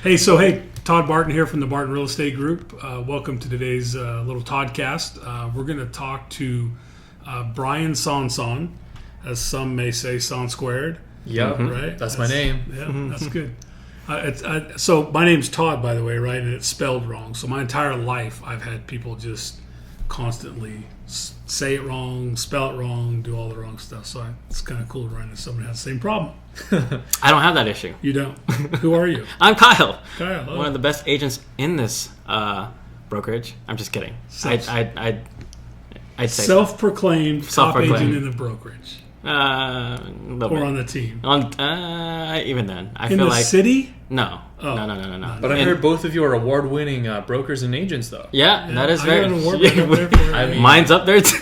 Hey, Todd Barton here from the Barton Real Estate Group. Welcome to today's little Toddcast. We're going to talk to Brien Son, as some may say, Son Squared. Yep, right. That's my name. Yeah, that's good. So my name's Todd, by the way, right? And it's spelled wrong. So my entire life, I've had people just constantly say it wrong, spell it wrong, do all the wrong stuff. So it's kind of cool to run into somebody who has the same problem. I don't have that issue. You don't? Who are you? I'm Kyle. Kyle. One of the best agents in this brokerage. I'm just kidding. I'd say self-proclaimed top agent in the brokerage. or on the team. Even then, I in feel the like city. No. Oh. No. But I heard both of you are award-winning brokers and agents, though. Yeah, that is I very. got an award up there for it. I mean, mine's up there too.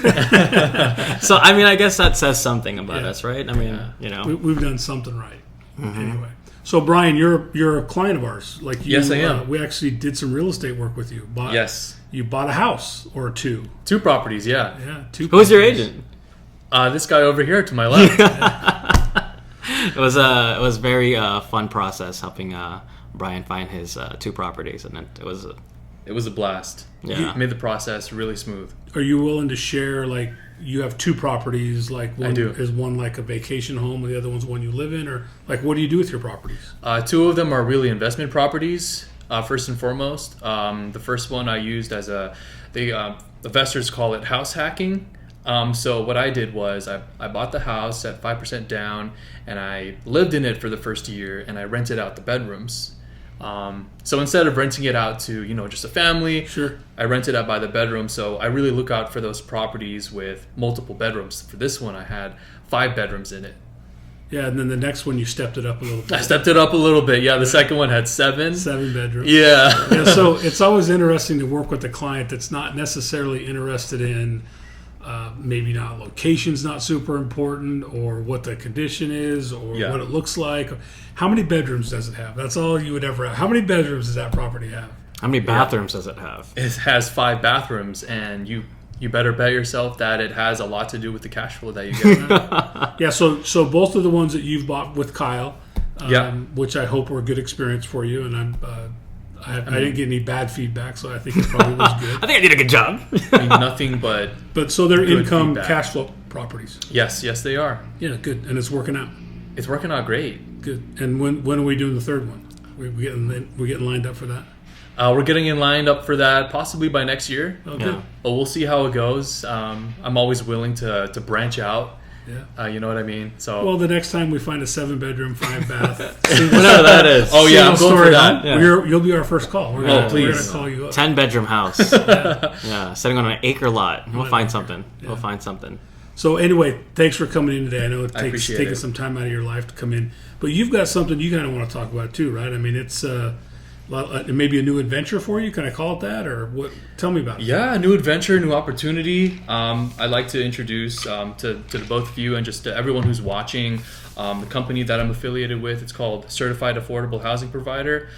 So I guess that says something about us, right? I mean, we've done something right. Anyway, so Brien, you're a client of ours. Like you, yes, I am. We actually did some real estate work with you. Yes, you bought a house or two. Two properties. Yeah. Yeah, two. Who's your agent? This guy over here to my left. It was a very fun process helping Brien find his two properties, and it was a blast. Yeah, made the process really smooth. Are you willing to share? Like, you have two properties. Like, one I do. Is one like a vacation home, and the other one's one you live in, or like, what do you do with your properties? Two of them are really investment properties. First and foremost, the first one I used as investors call it house hacking. So what I did was I bought the house at 5% down, and I lived in it for the first year, and I rented out the bedrooms. So instead of renting it out to, just a family, Sure. I rented out by the bedroom. So I really look out for those properties with multiple bedrooms. For this one, I had 5 bedrooms in it. Yeah, and then the next one you stepped it up a little bit. I stepped it up a little bit. Yeah, the second one had 7. 7 bedrooms. Yeah. So it's always interesting to work with a client that's not necessarily interested in maybe not location's not super important, or what the condition is, or what it looks like. How many bedrooms does it have? That's all you would ever have. How many bedrooms does that property have? How many bathrooms does it have? It has 5 bathrooms, and you better bet yourself that it has a lot to do with the cash flow that you get. Yeah, so both of the ones that you've bought with Kyle, Yeah. which I hope were a good experience for you, and I didn't get any bad feedback, so I think it probably was good. I think I did a good job. I mean, nothing but So they're good income feedback. cash flow properties. Yes, they are. Yeah, good, and it's working out. It's working out great. Good. And when are we doing the third one? We're getting lined up for that. We're getting in lined up for that possibly by next year. Okay. Yeah. But we'll see how it goes. I'm always willing to branch out. Yeah. You know what I mean? So Well, the next time we find a 7-bedroom, 5-bath, Whatever that is. Oh yeah, I'm going for that. home, Yeah. you'll be our first call. We're please. We're gonna call you up. 10-bedroom house. Yeah, sitting on an acre lot. We'll Whatever. find something. Yeah. We'll find something. So anyway, thanks for coming in today. I know it takes appreciate taking it. some time out of your life to come in, but you've got something you kind of want to talk about too, right? I mean, it's maybe a new adventure for you. Can I call it that, or what? Tell me about it. Yeah, new adventure, new opportunity. I'd like to introduce to the both of you and just to everyone who's watching the company that I'm affiliated with. It's called Certified Affordable Housing Provider.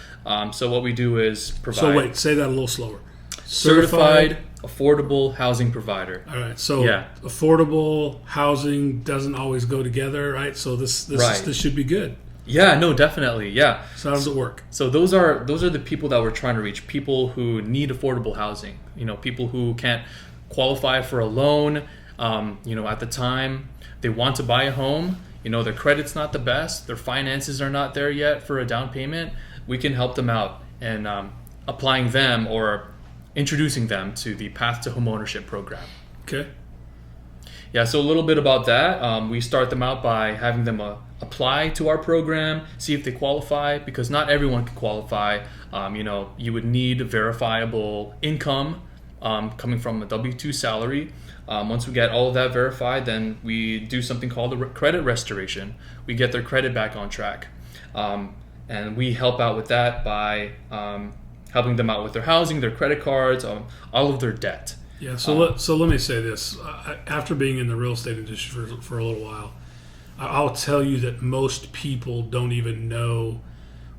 So what we do is provide So wait, say that a little slower. Certified Affordable Housing Provider. All right. So Yeah. affordable housing doesn't always go together, right? So this Right. this should be good. Yeah, no, definitely. Yeah. So how does it work? So those are the people that we're trying to reach. People who need affordable housing. People who can't qualify for a loan. At the time they want to buy a home. Their credit's not the best. Their finances are not there yet for a down payment. We can help them out and applying them or introducing them to the Path to Homeownership program. Okay. Yeah, so a little bit about that. We start them out by having them apply to our program, see if they qualify, because not everyone can qualify. You would need verifiable income coming from a W-2 salary. Once we get all of that verified, then we do something called a credit restoration. We get their credit back on track. And we help out with that by helping them out with their housing, their credit cards, all of their debt. Yeah. So let me say this. After being in the real estate industry for a little while, I'll tell you that most people don't even know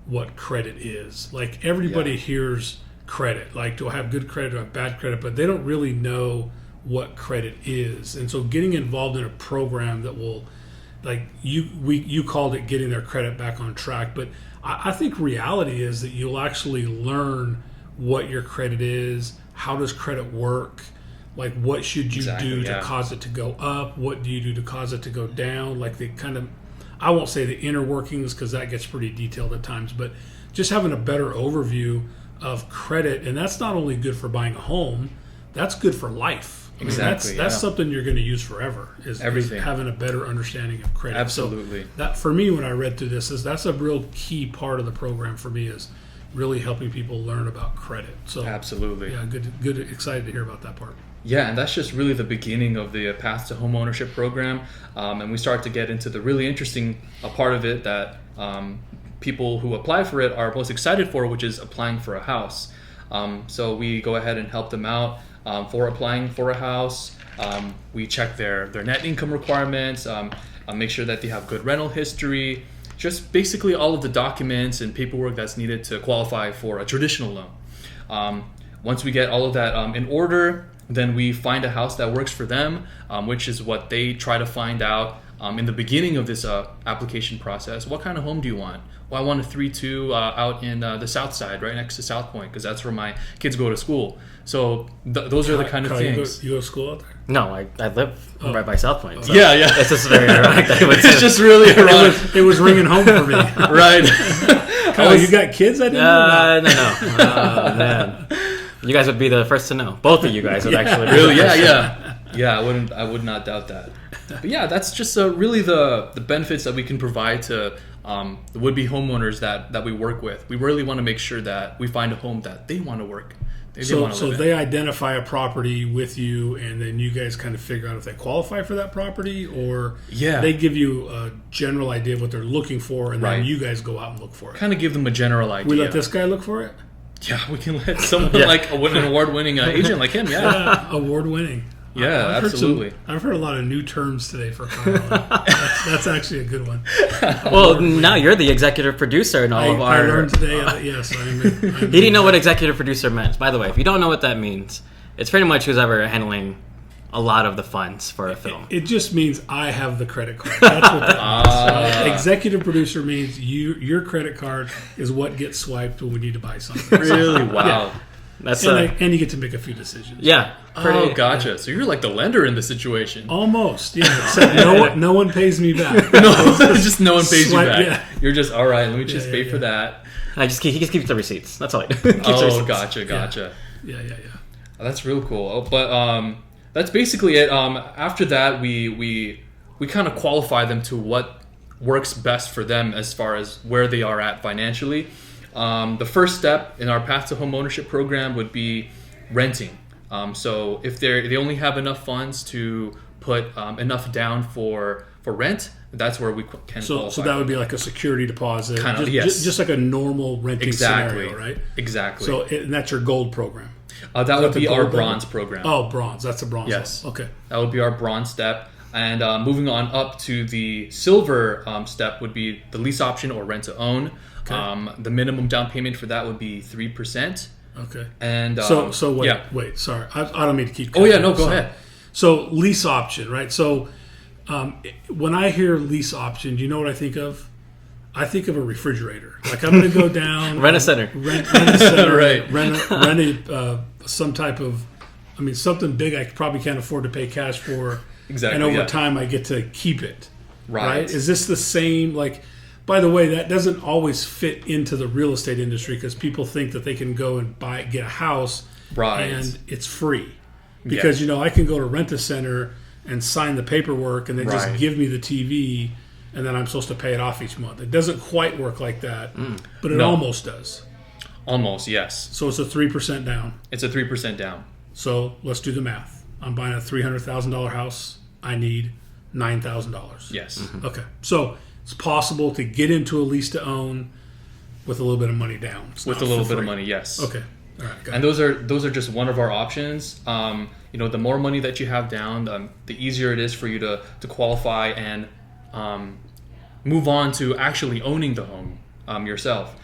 what credit is. Like, everybody hears credit. Like, do I have good credit? Do I have bad credit? But they don't really know what credit is. And so getting involved in a program that will like you called it getting their credit back on track, but I think reality is that you'll actually learn what your credit is, how does credit work, like what should you do to cause it to go up, what do you do to cause it to go down, like the kind of, I won't say the inner workings because that gets pretty detailed at times, but just having a better overview of credit. And that's not only good for buying a home, that's good for life. Exactly. That's something you're going to use forever. Is having a better understanding of credit. Absolutely. So that for me, when I read through this, that's a real key part of the program for me, is really helping people learn about credit. So absolutely. Yeah, good. Excited to hear about that part. Yeah, and that's just really the beginning of the Path to Homeownership program, and we start to get into the really interesting part of it that people who apply for it are most excited for, which is applying for a house. So we go ahead and help them out for applying for a house. We check their net income requirements, make sure that they have good rental history, just basically all of the documents and paperwork that's needed to qualify for a traditional loan. Once we get all of that in order, then we find a house that works for them, which is what they try to find out in the beginning of this application process. What kind of home do you want? Well, I want a 3-2 out in the south side, right next to South Point, because that's where my kids go to school. So those are the kind of things. You go to school out there? No, I live right by South Point. So yeah. It's just very ironic. It's just really ironic. It was ringing home for me. Right. Kyle, you got kids? I didn't know. No. Oh, man. You guys would be the first to know. Both of you guys would actually. Really? Yeah. I would not doubt that. But yeah, that's just really the benefits that we can provide to the would-be homeowners that we work with. We really want to make sure that we find a home that they want to work. So they identify a property with you, and then you guys kind of figure out if they qualify for that property, or they give you a general idea of what they're looking for, and then you guys go out and look for it. Kind of give them a general idea. We let this guy look for it? Yeah, we can let someone like an award-winning agent like him. Yeah, award-winning. Yeah, absolutely. I've heard a lot of new terms today for Carl. That's actually a good one. Well, now you're the executive producer in all of our... I learned today, yes. He didn't know what executive producer meant. By the way, if you don't know what that means, it's pretty much who's ever handling a lot of the funds for a film. It just means I have the credit card. That's what that means. Executive producer means your credit card is what gets swiped when we need to buy something. Really? Wow. Yeah. That's and you get to make a few decisions. Yeah. Oh, gotcha. Yeah. So you're like the lender in the situation. Almost, yeah. Except no one pays me back. Just no one pays you back. Yeah. You're just, all right, let me just pay for that. He just keeps the receipts. That's all. Gotcha. Yeah. Oh, that's real cool. But that's basically it. After that, we kind of qualify them to what works best for them as far as where they are at financially. The first step in our Path to Homeownership program would be renting. So if they only have enough funds to put enough down for rent, that's where we can qualify. So that would be like a security deposit, just like a normal renting scenario, right? Exactly. So and that's your gold program. That would be our bronze program. Oh, bronze. That's a bronze. Yes. Okay. That would be our bronze step. And moving on up to the silver step would be the lease option or rent to own. Okay. The minimum down payment for that would be 3%. Okay. And so wait. Sorry, I don't mean to keep. Oh yeah, no, go ahead. So lease option, right? So when I hear lease option, do you know what I think of? I think of a refrigerator. Like I'm going to go down, rent a center, rent a center, right? Rent some type of, something big I probably can't afford to pay cash for. Exactly. And over time, I get to keep it. Right. Is this the same? Like, by the way, that doesn't always fit into the real estate industry because people think that they can go and get a house, and it's free. Because I can go to Rent a Center and sign the paperwork, and they just give me the TV, and then I'm supposed to pay it off each month. It doesn't quite work like that, but it almost does. Almost, yes. So it's a 3% down. It's a 3% down. So let's do the math. I'm buying a $300,000 house. I need $9,000. Yes. Mm-hmm. Okay. So it's possible to get into a lease to own with a little bit of money down. It's with a little bit of money, yes. Okay. All right. And those are just one of our options. The more money that you have down, the easier it is for you to qualify and move on to actually owning the home yourself.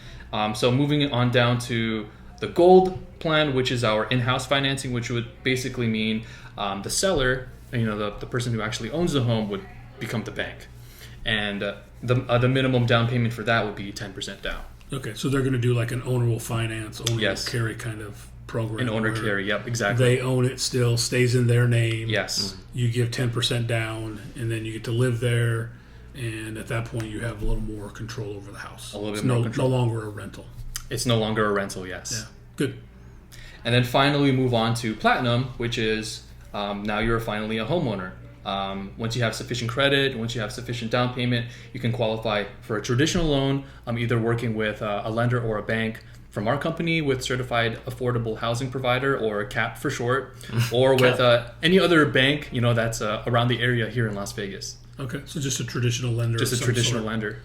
So moving on down to the gold plan, which is our in-house financing, which would basically mean the seller, the person who actually owns the home would become the bank. and the minimum down payment for that would be 10% down. Okay, so they're going to do like an owner will finance, owner Yes. will carry kind of program. An owner where carry, yep, exactly. They own it still, stays in their name. Yes. You give 10% down, and then you get to live there. And at that point, you have a little more control over the house. A little bit It's more control. No longer a rental. It's no longer a rental, yes. Yeah, good. And then finally move on to Platinum, which is now you're finally a homeowner. Once you have sufficient credit, once you have sufficient down payment, you can qualify for a traditional loan, either working with a lender or a bank from our company with Certified Affordable Housing Provider, or CAP for short, or with any other bank, that's around the area here in Las Vegas. Okay, so just a traditional lender. Just a of some traditional sort. lender.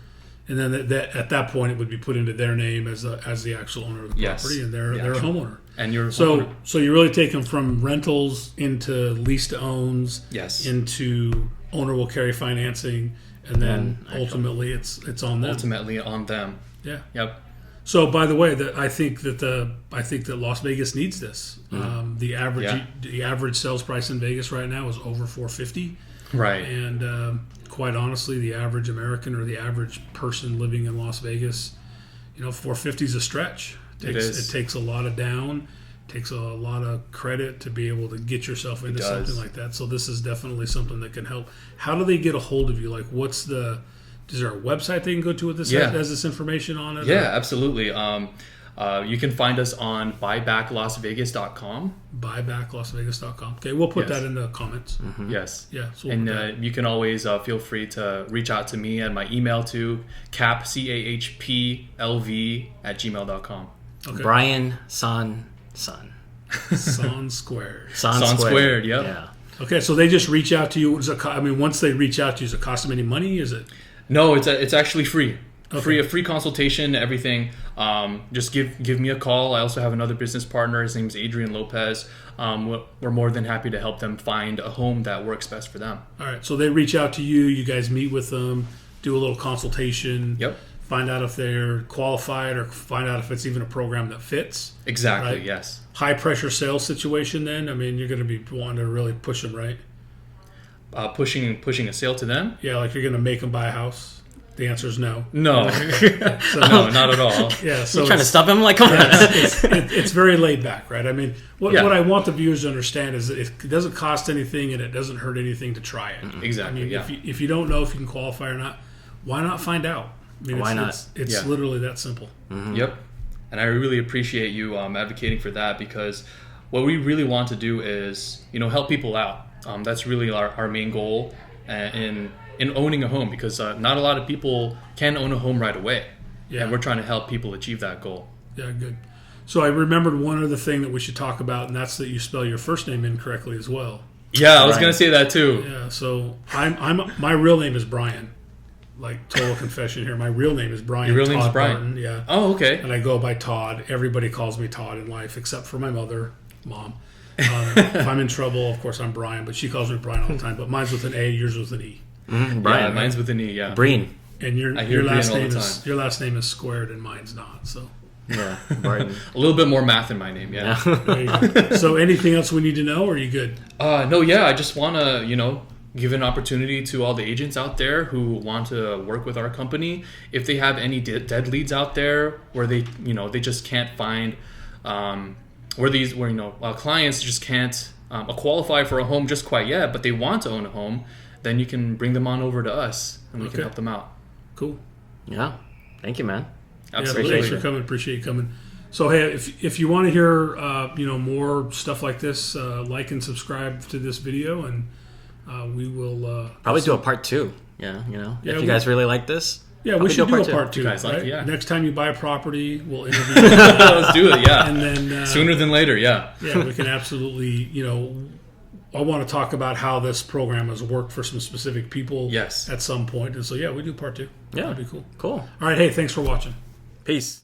And then at that point, it would be put into their name as the actual owner of the Yes. property, and they're a homeowner. And you're So you really take them from rentals into lease to owns, Yes. into owner will carry financing, and then ultimately it's on them. ultimately on them. Yeah. Yep. So by the way, I think that Las Vegas needs this. The average sales price in Vegas right now is over $450, Right. and quite honestly, the average American or the average person living in Las Vegas, $450 is a stretch. It takes a lot of down, takes a lot of credit to be able to get yourself into something like that. So this is definitely something that can help. How do they get a hold of you? Like, is there a website they can go to with this? Has this information on it? Yeah, absolutely. You can find us on buybacklassvegas.com. Buybacklassvegas.com. Okay, we'll put that in the comments. Yes. Yeah. So And you can always feel free to reach out to me at my email to CAHPLV@gmail.com. okay. Brien Son. Son Squared. Son Squared, yep. Yeah. Okay, so they just reach out to you. Once they reach out to you, does it cost them any money? Is it? No, it's actually free. Okay. A free consultation, everything. Just give me a call. I also have another business partner. His name is Adrian Lopez. We're more than happy to help them find a home that works best for them. All right, so they reach out to you. You guys meet with them, do a little consultation. Yep. Find out if they're qualified, or find out if it's even a program that fits. Exactly. Right. Yes. High pressure sales situation. Then you're going to be wanting to really push them, right? Pushing a sale to them? Yeah, like you're going to make them buy a house. The answer is no. No. So, No, not at all. Yeah, so You trying to stop him? Like, come on. it's very laid back, right? I mean, what I want the viewers to understand is that it doesn't cost anything and it doesn't hurt anything to try it. Exactly. I mean, yeah. if you don't know if you can qualify or not, why not find out? I mean, Why not? It's literally that simple. Yep. And I really appreciate you advocating for that, because what we really want to do is, help people out. That's really our main goal in owning a home, because not a lot of people can own a home right away. Yeah. And we're trying to help people achieve that goal. Yeah, good. So I remembered one other thing that we should talk about, and that's that you spell your first name incorrectly as well. Yeah, I was Brien. going to say that too. Yeah, so my real name is Brien. Like, total confession here. My real name is Brien. Your real name is Todd Brien? Barton, yeah. Oh, okay. And I go by Todd. Everybody calls me Todd in life, except for my mom. If I'm in trouble, of course, I'm Brien, but she calls me Brien all the time. But mine's with an A, yours with an E. Brien. Yeah, mine's with an E, yeah. Brien. And your I hear last Brien all name the is time. your last name is squared, and mine's not. So Yeah. Brien. A little bit more math in my name, yeah. there you go. So anything else we need to know, or are you good? No, yeah, I just want to, give an opportunity to all the agents out there who want to work with our company. If they have any dead leads out there where they just can't find, clients just can't qualify for a home just quite yet, but they want to own a home, then you can bring them on over to us and we can help them out. Cool. Yeah. Thank you, man. Absolutely. Yeah, thanks for coming. Appreciate you coming. So hey, if you want to hear more stuff like this, like and subscribe to this video, and we will Probably do a part 2. Yeah. If you guys really like this. Yeah, we should do a part 2. You guys like it, yeah. Next time you buy a property, we'll interview you. Let's do it, yeah. And then Sooner than later, yeah. Yeah, we can absolutely, I want to talk about how this program has worked for some specific people Yes. at some point. And so, yeah, we do part 2. Yeah. That'd be cool. Cool. All right, hey, thanks for watching. Peace.